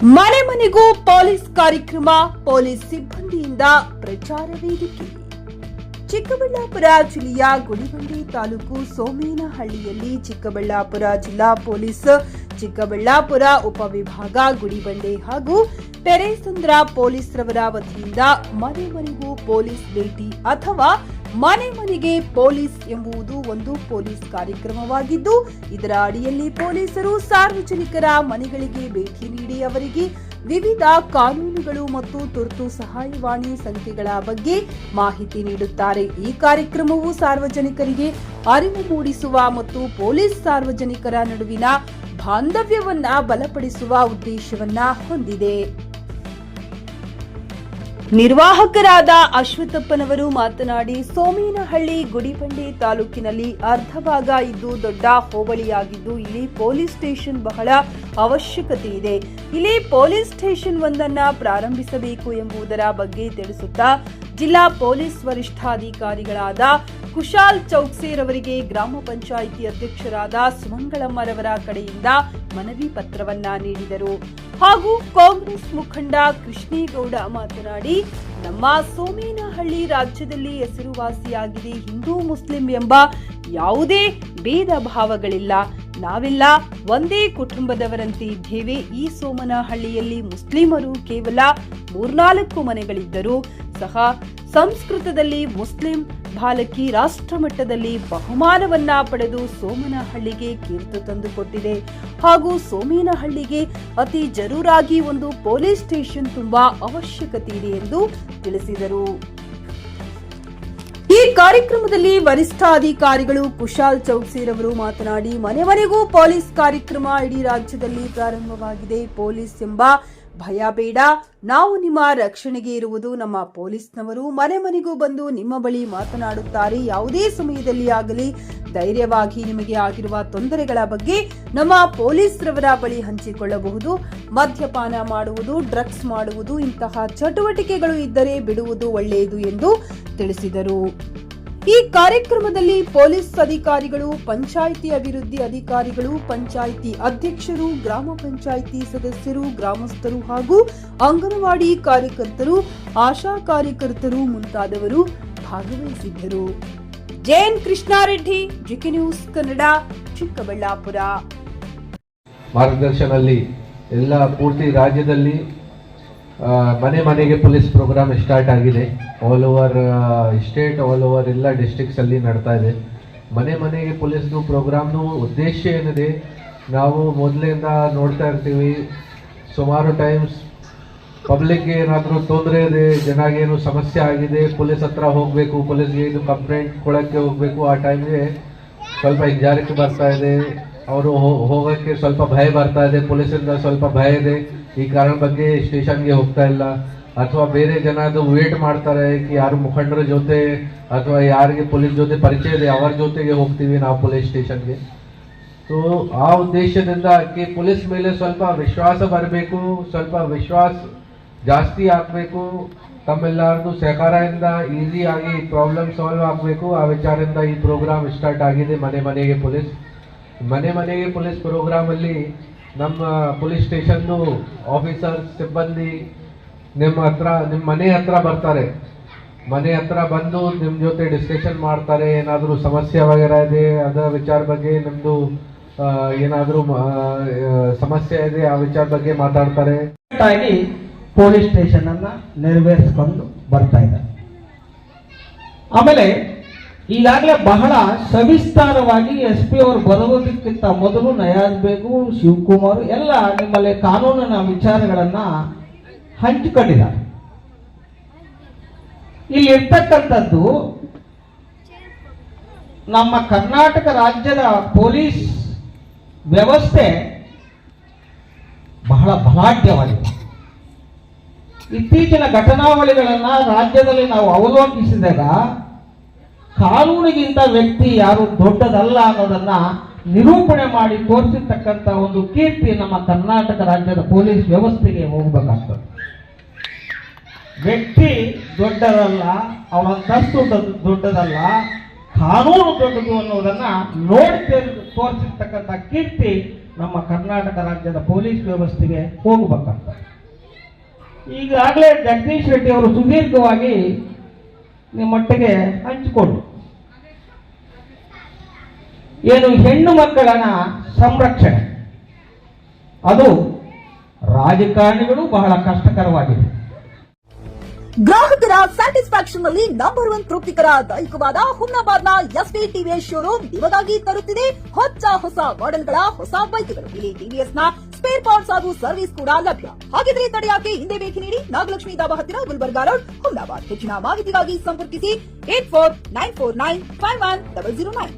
ಮನೆ ಮನೆಗೂ ಪೊಲೀಸ್ ಕಾರ್ಯಕ್ರಮ, ಪೊಲೀಸ್ ಸಿಬ್ಬಂದಿಯಿಂದ ಪ್ರಚಾರ ವೇದಿಕೆ. ಚಿಕ್ಕಬಳ್ಳಾಪುರ ಜಿಲ್ಲೆಯ ಗುಡಿಬಂಡೆ ತಾಲೂಕು ಸೋಮೇನಹಳ್ಳಿಯಲ್ಲಿ ಚಿಕ್ಕಬಳ್ಳಾಪುರ ಜಿಲ್ಲಾ ಪೊಲೀಸ್, ಚಿಕ್ಕಬಳ್ಳಾಪುರ ಉಪವಿಭಾಗ ಗುಡಿಬಂಡೆ ಹಾಗೂ ಪೆರೇಸಂದ್ರ ಪೊಲೀಸ್ ರವರ ವತಿಯಿಂದ ಮನೆ ಮನೆಗೂ ಪೊಲೀಸ್ ಭೇಟಿ ಅಥವಾ ಮನೆ ಮನೆಗೆ ಪೊಲೀಸ್ ಎಂಬುದು ಒಂದು ಪೊಲೀಸ್ ಕಾರ್ಯಕ್ರಮವಾಗಿದ್ದು, ಇದರ ಅಡಿಯಲ್ಲಿ ಪೊಲೀಸರು ಸಾರ್ವಜನಿಕರ ಮನೆಗಳಿಗೆ ಭೇಟಿ ನೀಡಿ ಅವರಿಗೆ ವಿವಿಧ ಕಾನೂನುಗಳು ಮತ್ತು ತುರ್ತು ಸಹಾಯವಾಣಿ ಸಂಖ್ಯೆಗಳ ಬಗ್ಗೆ ಮಾಹಿತಿ ನೀಡುತ್ತಾರೆ. ಈ ಕಾರ್ಯಕ್ರಮವು ಸಾರ್ವಜನಿಕರಿಗೆ ಅರಿವು ಮೂಡಿಸುವ ಮತ್ತು ಪೊಲೀಸ್ ಸಾರ್ವಜನಿಕರ ನಡುವಿನ ಬಾಂಧವ್ಯವನ್ನ ಬಲಪಡಿಸುವ ಉದ್ದೇಶವನ್ನ ಹೊಂದಿದೆ. ನಿರ್ವಾಹಕರಾದ ಅಶ್ವತ್ಥಪ್ಪನವರು ಮಾತನಾಡಿ, ಸೋಮೇನಹಳ್ಳಿ ಗುಡಿಬಂಡೆ ತಾಲೂಕಿನಲ್ಲಿ ಅರ್ಧ ಭಾಗ ಇದ್ದು ದೊಡ್ಡ ಹೋಬಳಿಯಾಗಿದ್ದು ಇಲ್ಲಿ ಪೊಲೀಸ್ ಸ್ಟೇಷನ್ ಬಹಳ ಅವಶ್ಯಕತೆ ಇದೆ. ಇಲ್ಲಿ ಪೊಲೀಸ್ ಸ್ಟೇಷನ್ ಒಂದನ್ನ ಪ್ರಾರಂಭಿಸಬೇಕು ಎಂಬುದರ ಬಗ್ಗೆ ತಿಳಿಸುತ್ತಾ ಜಿಲ್ಲಾ ಪೊಲೀಸ್ ವರಿಷ್ಠಾಧಿಕಾರಿಗಳಾದ ಕುಶಾಲ್ ಚೌಕ್ಸೇರವರಿಗೆ ಗ್ರಾಮ ಪಂಚಾಯಿತಿ ಅಧ್ಯಕ್ಷರಾದ ಸುಮಂಗಳಮ್ಮರವರ ಕಡೆಯಿಂದ ಮನವಿ ಪತ್ರವನ್ನ ನೀಡಿದರು. ಹಾಗೂ ಕಾಂಗ್ರೆಸ್ ಮುಖಂಡ ಕೃಷ್ಣೇಗೌಡ ಮಾತನಾಡಿ, ನಮ್ಮ ಸೋಮೇನಹಳ್ಳಿ ರಾಜ್ಯದಲ್ಲಿ ಹೆಸರುವಾಸಿಯಾಗಿದೆ. ಹಿಂದೂ ಮುಸ್ಲಿಂ ಎಂಬ ಯಾವುದೇ ಭೇದ ಭಾವಗಳಿಲ್ಲ. ನಾವೆಲ್ಲ ಒಂದೇ ಕುಟುಂಬದವರಂತೆ ಇದ್ದೇವೆ. ಈ ಸೋಮನಹಳ್ಳಿಯಲ್ಲಿ ಮುಸ್ಲಿಮರು ಕೇವಲ 3-4 ಮನೆಗಳಿದ್ದರೂ ಸಹ ಸಂಸ್ಕೃತದಲ್ಲಿ ಮುಸ್ಲಿಂ ಬಾಲಕಿ ರಾಷ್ಟ್ರಮಟ್ಟದಲ್ಲಿ ಬಹುಮಾನವನ್ನ ಪಡೆದು ಸೋಮನಹಳ್ಳಿಗೆ ಕೀರ್ತಿ ತಂದುಕೊಟ್ಟಿದೆ. ಹಾಗೂ ಸೋಮೇನಹಳ್ಳಿಗೆ ಅತಿ ಜರೂರಾಗಿ ಒಂದು ಪೊಲೀಸ್ ಸ್ಟೇಷನ್ ತುಂಬಾ ಅವಶ್ಯಕತೆ ಇದೆ ಎಂದು ತಿಳಿಸಿದರು. ಈ ಕಾರ್ಯಕ್ರಮದಲ್ಲಿ ವರಿಷ್ಠ ಅಧಿಕಾರಿಗಳು ಕುಶಾಲ್ ಚೌಕ್ಸೇರವರು ಮಾತನಾಡಿ, ಮನೆ ಮನೆಗೂ ಪೊಲೀಸ್ ಕಾರ್ಯಕ್ರಮ ಇಡೀ ರಾಜ್ಯದಲ್ಲಿ ಪ್ರಾರಂಭವಾಗಿದೆ. ಪೊಲೀಸ್ ಎಂಬ ಭಯ ಬೇಡ, ನಾವು ನಿಮ್ಮ ರಕ್ಷಣೆಗೆ ಇರುವುದು. ನಮ್ಮ ಪೊಲೀಸ್ನವರು ಮನೆ ಮನೆಗೂ ಬಂದು ನಿಮ್ಮ ಬಳಿ ಮಾತನಾಡುತ್ತಾರೆ. ಯಾವುದೇ ಸಮಯದಲ್ಲಿ ಆಗಲಿ ಧೈರ್ಯವಾಗಿ ನಿಮಗೆ ಆಗಿರುವ ತೊಂದರೆಗಳ ಬಗ್ಗೆ ನಮ್ಮ ಪೊಲೀಸರವರ ಬಳಿ ಹಂಚಿಕೊಳ್ಳಬಹುದು. ಮದ್ಯಪಾನ ಮಾಡುವುದು, ಡ್ರಗ್ಸ್ ಮಾಡುವುದು ಇಂತಹ ಚಟುವಟಿಕೆಗಳು ಇದ್ದರೆ ಬಿಡುವುದು ಒಳ್ಳೆಯದು ಎಂದು ತಿಳಿಸಿದರು. ಈ ಕಾರ್ಯಕ್ರಮದಲ್ಲಿ ಪೊಲೀಸ್ ಅಧಿಕಾರಿಗಳು, ಪಂಚಾಯಿತಿ ಅಭಿವೃದ್ಧಿ ಅಧಿಕಾರಿಗಳು, ಪಂಚಾಯಿತಿ ಅಧ್ಯಕ್ಷರು, ಗ್ರಾಮ ಪಂಚಾಯಿತಿ ಸದಸ್ಯರು, ಗ್ರಾಮಸ್ಥರು ಹಾಗೂ ಅಂಗನವಾಡಿ ಕಾರ್ಯಕರ್ತರು, ಆಶಾ ಕಾರ್ಯಕರ್ತರು ಮುಂತಾದವರು ಭಾಗವಹಿಸಿದ್ದರು. J N Krishnareddy, GK news Kannada, Chikkaballapur. ಮಾರ್ಗದರ್ಶನದಲ್ಲಿ ಎಲ್ಲ ಪೂರ್ತಿ ರಾಜ್ಯದಲ್ಲಿ ಮನೆ ಮನೆಗೆ ಪೊಲೀಸ್ ಪ್ರೋಗ್ರಾಮ್ ಸ್ಟಾರ್ಟ್ ಆಗಿದೆ. All over state, all over ಎಲ್ಲ ಡಿಸ್ಟ್ರಿಕ್ಟ್ಸ್ ಅಲ್ಲಿ ನಡ್ತಾ ಇದೆ. ಮನೆ ಮನೆಗೆ ಪೊಲೀಸ್ದು ಪ್ರೋಗ್ರಾಮ್ನು ಉದ್ದೇಶ ಏನಿದೆ, ನಾವು ಮೊದಲಿಂದ ನೋಡ್ತಾ ಇರ್ತೀವಿ. ಸುಮಾರು ಟೈಮ್ಸ್ ಪಬ್ಲಿಕ್ಗೆ ಏನಾದರೂ ತೊಂದರೆ ಇದೆ, ಜನಗೇನು ಸಮಸ್ಯೆ ಆಗಿದೆ, ಪೊಲೀಸ್ ಹತ್ರ ಹೋಗಬೇಕು, ಪೊಲೀಸ್ಗೆ ಇದು ಕಂಪ್ಲೇಂಟ್ ಕೊಡೋಕ್ಕೆ ಹೋಗಬೇಕು. ಆ ಟೈಮ್ಗೆ ಸ್ವಲ್ಪ ಹಿಂಜಾರಿಕೆ ಬರ್ತಾ ಇದೆ, ಅವರು ಹೋಗೋಕ್ಕೆ ಸ್ವಲ್ಪ ಭಯ ಬರ್ತಾ ಇದೆ, ಪೊಲೀಸಿಂದ ಸ್ವಲ್ಪ ಭಯ ಇದೆ. ಈ ಕಾರಣ ಬಗ್ಗೆ ಸ್ಟೇಷನ್ಗೆ ಹೋಗ್ತಾ ಇಲ್ಲ. ಅಥವಾ ಬೇರೆ ಜನ ಅದು ವೇಟ್ ಮಾಡ್ತಾರೆ ಕಿ ಯಾರು ಮುಖಂಡರ ಜೊತೆ ಅಥವಾ ಯಾರಿಗೆ ಪೊಲೀಸ್ ಜೊತೆ ಪರಿಚಯ ಇದೆ ಅವರ ಜೊತೆಗೆ ಹೋಗ್ತೀವಿ ನಾವು ಪೊಲೀಸ್ ಸ್ಟೇಷನ್ಗೆ. ಸೊ ಆ ಉದ್ದೇಶದಿಂದ ಪೊಲೀಸ್ ಮೇಲೆ ಸ್ವಲ್ಪ ವಿಶ್ವಾಸ ಬರಬೇಕು, ಸ್ವಲ್ಪ ವಿಶ್ವಾಸ ಜಾಸ್ತಿ ಆಗಬೇಕು. ತಮ್ಮೆಲ್ಲರದು ಸಹಕಾರದಿಂದ ಈಸಿಯಾಗಿ ಪ್ರಾಬ್ಲಮ್ ಸಾಲ್ವ್ ಆಗಬೇಕು. ಆ ವಿಚಾರದಿಂದ ಈ ಪ್ರೋಗ್ರಾಮ್ ಸ್ಟಾರ್ಟ್ ಆಗಿದೆ. ಮನೆ ಮನೆಗೆ ಪೊಲೀಸ್, ಮನೆ ಮನೆಗೆ ಪೊಲೀಸ್ ಪ್ರೋಗ್ರಾಮ್ ಅಲ್ಲಿ ನಮ್ಮ ಪೊಲೀಸ್ ಸ್ಟೇಷನ್ದು ಆಫೀಸರ್ ಸಿಬ್ಬಂದಿ ನಿಮ್ಮ ಮನೆ ಹತ್ರ ಬರ್ತಾರೆ. ಮನೆ ಹತ್ರ ಬಂದು ನಿಮ್ಮ ಜೊತೆ ಡಿಸ್ಕಷನ್ ಮಾಡ್ತಾರೆ. ಏನಾದರೂ ಸಮಸ್ಯೆ ವಗೇರಾ ಇದೆ ಅದರ ವಿಚಾರ ಬಗ್ಗೆ, ನಿಮ್ಮದು ಏನಾದರೂ ಸಮಸ್ಯೆ ಇದೆ ಆ ವಿಚಾರ ಬಗ್ಗೆ ಮಾತಾಡ್ತಾರೆ. ಪೊಲೀಸ್ ಸ್ಟೇಷನ್ ಅನ್ನ ನೆರವೇರಿಸಿಕೊಂಡು ಬರ್ತಾ ಇದ್ದಾರೆ. ಆಮೇಲೆ ಈಗಾಗಲೇ ಬಹಳ ಸವಿಸ್ತಾರವಾಗಿ SP ಅವರು ಬರುವುದಕ್ಕಿಂತ ಮೊದಲು ನಯಾಜ್ ಬೇಗು, ಶಿವಕುಮಾರ್ ಎಲ್ಲ ನಿಮ್ಮಲ್ಲಿ ಕಾನೂನಿನ ವಿಚಾರಗಳನ್ನ ಹಂಚಿಕೊಂಡಿದ್ದಾರೆ. ಇಲ್ಲಿ ಇರ್ತಕ್ಕಂಥದ್ದು ನಮ್ಮ ಕರ್ನಾಟಕ ರಾಜ್ಯದ ಪೊಲೀಸ್ ವ್ಯವಸ್ಥೆ ಬಹಳ ಬಲಾಢ್ಯವಾಗಿದೆ. ಇತ್ತೀಚಿನ ಘಟನಾವಳಿಗಳನ್ನ ರಾಜ್ಯದಲ್ಲಿ ನಾವು ಅವಲೋಕಿಸಿದಾಗ ಕಾನೂನಿಗಿಂತ ವ್ಯಕ್ತಿ ಯಾರು ದೊಡ್ಡದಲ್ಲ ಅನ್ನೋದನ್ನ ನಿರೂಪಣೆ ಮಾಡಿ ತೋರಿಸಿರ್ತಕ್ಕಂಥ ಒಂದು ಕೀರ್ತಿ ನಮ್ಮ ಕರ್ನಾಟಕ ರಾಜ್ಯದ ಪೊಲೀಸ್ ವ್ಯವಸ್ಥೆಗೆ ಹೋಗಬೇಕಾಗ್ತದೆ. ವ್ಯಕ್ತಿ ದೊಡ್ಡದಲ್ಲ, ಅವನ ಅಂತಸ್ತು ದೊಡ್ಡದಲ್ಲ, ಕಾನೂನು ದೊಡ್ಡದು ಅನ್ನೋದನ್ನ ನೋಡಿ ತೋರಿಸಿರ್ತಕ್ಕಂಥ ಕೀರ್ತಿ ನಮ್ಮ ಕರ್ನಾಟಕ ರಾಜ್ಯದ ಪೊಲೀಸ್ ವ್ಯವಸ್ಥೆಗೆ ಹೋಗಬೇಕಂತ. ಈಗಾಗಲೇ ಜಗದೀಶ್ ರೆಡ್ಡಿ ಅವರು ಸುದೀರ್ಘವಾಗಿ ನಿಮ್ಮೊಟ್ಟಿಗೆ ಹಂಚಿಕೊಂಡು ಏನು ಹೆಣ್ಣು ಮಕ್ಕಳನ್ನ ಸಂರಕ್ಷಣೆ ಅದು ರಾಜಕಾರಣಿಗಳು ಬಹಳ ಕಷ್ಟಕರವಾಗಿದೆ. ಗ್ರಾಹಕರ ಸ್ಯಾಟಿಸ್ಫ್ಯಾಕ್ಷನ್ ನಲ್ಲಿ ನಂಬರ್ 1 ತೃಪ್ತಿಕರ ದೈಹಿಕವಾದ ಹುಮ್ನಾಬಾದ್ನ ಎಸ್ವಿ ಟಿವಿಎಸ್ ಶೋರೂಮ್ ನಿಮಗಾಗಿ ತರುತ್ತಿದೆ ಹೊಸ ಮಾಡೆಲ್ಗಳ ಹೊಸ ಬೈಕ್ಗಳು. ಇಲ್ಲಿ ಟಿವಿಎಸ್ ನ ಸ್ಪೇರ್ ಪಾರ್ಟ್ಸ್ ಹಾಗೂ ಸರ್ವಿಸ್ ಕೂಡ ಲಭ್ಯ. ಹಾಗಿದ್ರೆ ತಡೆಯಾಕೆ ಹಿಂದೆ ಭೇಟಿ ನೀಡಿ ನಾಗಲಕ್ಷ್ಮಿ ದಾಬಾ ಹತ್ತಿರ ಗುಲ್ಬರ್ಗಾ ರೋಡ್, ಹುಮ್ನಾಬಾದ್. ಹೆಚ್ಚಿನ ಮಾಹಿತಿಗಾಗಿ ಸಂಪರ್ಕಿಸಿ 8494951009.